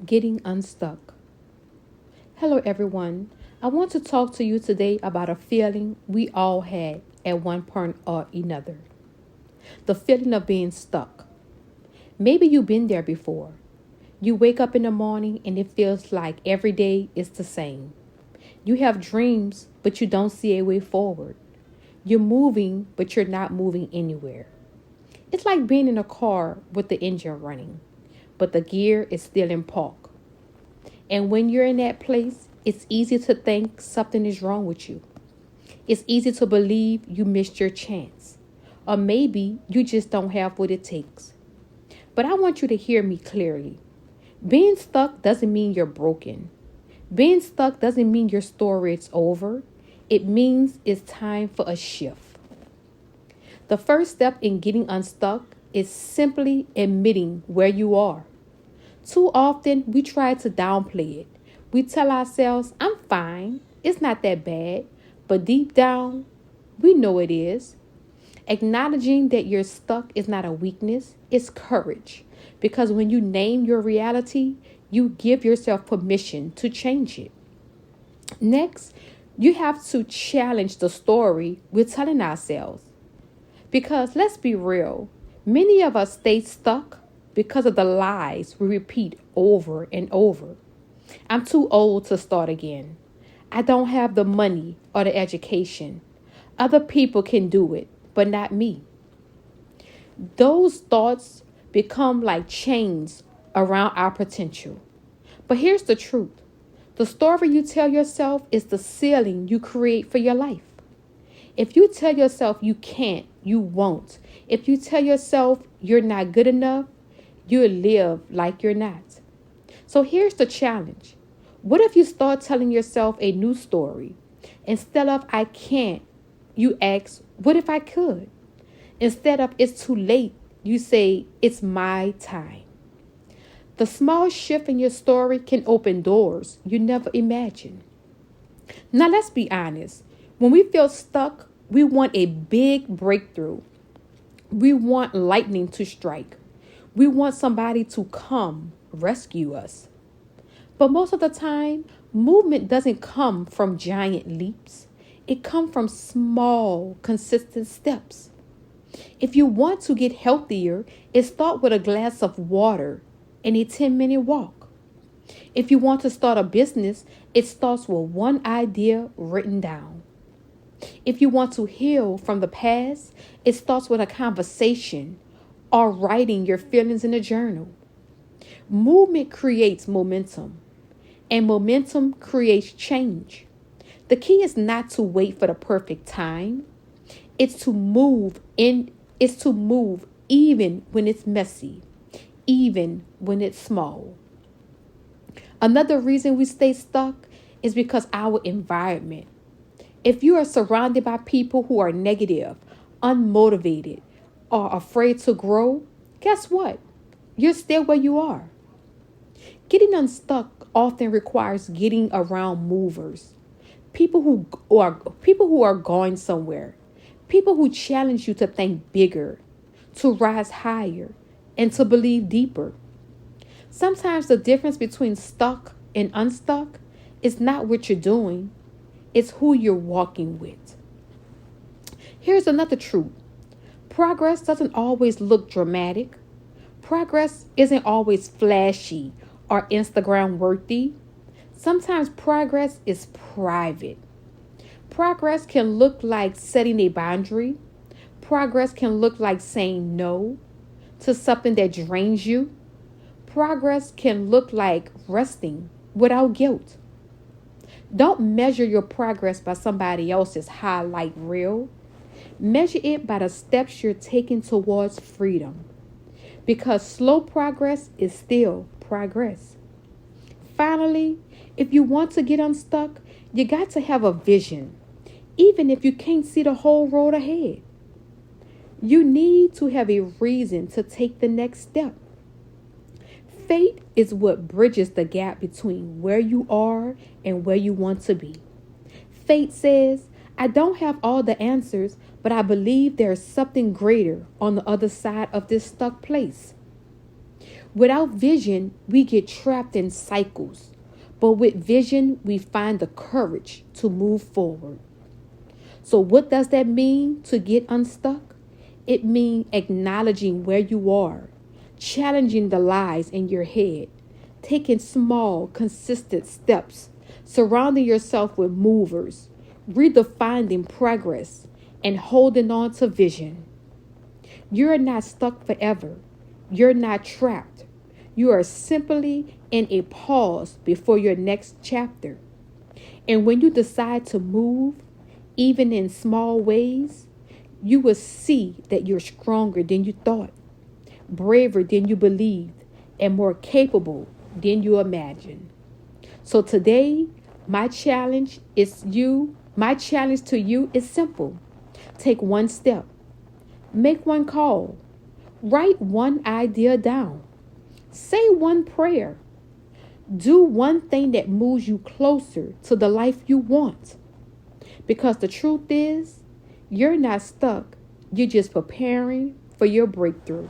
Getting unstuck. Hello, everyone. I want to talk to you today about a feeling we all had at one point or another, the feeling of being stuck. Maybe you've been there before. You wake up in the morning and it feels like every day is the same. You have dreams, but you don't see a way forward. You're moving, but you're not moving anywhere. It's like being in a car with the engine running, but the gear is still in park. And when you're in that place, it's easy to think something is wrong with you. It's easy to believe you missed your chance. Or maybe you just don't have what it takes. But I want you to hear me clearly. Being stuck doesn't mean you're broken. Being stuck doesn't mean your story is over. It means it's time for a shift. The first step in getting unstuck is simply admitting where you are. Too often, we try to downplay it. We tell ourselves, I'm fine. It's not that bad. But deep down, we know it is. Acknowledging that you're stuck is not a weakness, it's courage. Because when you name your reality, you give yourself permission to change it. Next, you have to challenge the story we're telling ourselves. Because let's be real, many of us stay stuck because of the lies we repeat over and over. I'm too old to start again. I don't have the money or the education. Other people can do it, but not me. Those thoughts become like chains around our potential. But here's the truth. The story you tell yourself is the ceiling you create for your life. If you tell yourself you can't, you won't. If you tell yourself you're not good enough, you'll live like you're not. So here's the challenge. What if you start telling yourself a new story? Instead of I can't, you ask, what if I could? Instead of it's too late, you say it's my time. The small shift in your story can open doors you never imagined. Now let's be honest. When we feel stuck, we want a big breakthrough. We want lightning to strike. We want somebody to come rescue us. But most of the time, movement doesn't come from giant leaps. It comes from small, consistent steps. If you want to get healthier, it starts with a glass of water and a 10-minute walk. If you want to start a business, it starts with one idea written down. If you want to heal from the past, it starts with a conversation or writing your feelings in a journal. Movement creates momentum, and momentum creates change. The key is not to wait for the perfect time. It's to move even when it's messy, even when it's small. Another reason we stay stuck is because our environment. If you are surrounded by people who are negative, unmotivated, or afraid to grow, guess what? You're still where you are. Getting unstuck often requires getting around movers, people who are going somewhere, people who challenge you to think bigger, to rise higher, and to believe deeper. Sometimes the difference between stuck and unstuck is not what you're doing, it's who you're walking with. Here's another truth. Progress doesn't always look dramatic. Progress isn't always flashy or Instagram worthy. Sometimes progress is private. Progress can look like setting a boundary. Progress can look like saying no to something that drains you. Progress can look like resting without guilt. Don't measure your progress by somebody else's highlight reel. Measure it by the steps you're taking towards freedom. Because slow progress is still progress. Finally, if you want to get unstuck, you got to have a vision, even if you can't see the whole road ahead. You need to have a reason to take the next step. Faith is what bridges the gap between where you are and where you want to be. Faith says, I don't have all the answers, but I believe there is something greater on the other side of this stuck place. Without vision, we get trapped in cycles. But with vision, we find the courage to move forward. So, what does that mean to get unstuck? It means acknowledging where you are, challenging the lies in your head, taking small, consistent steps, surrounding yourself with movers, redefining progress, and holding on to vision. You're not stuck forever. You're not trapped. You are simply in a pause before your next chapter. And when you decide to move, even in small ways, you will see that you're stronger than you thought, braver than you believed, and more capable than you imagined. So today, my challenge to you is simple. Take one step, make one call, write one idea down, say one prayer, do one thing that moves you closer to the life you want. Because the truth is, you're not stuck. You're just preparing for your breakthrough.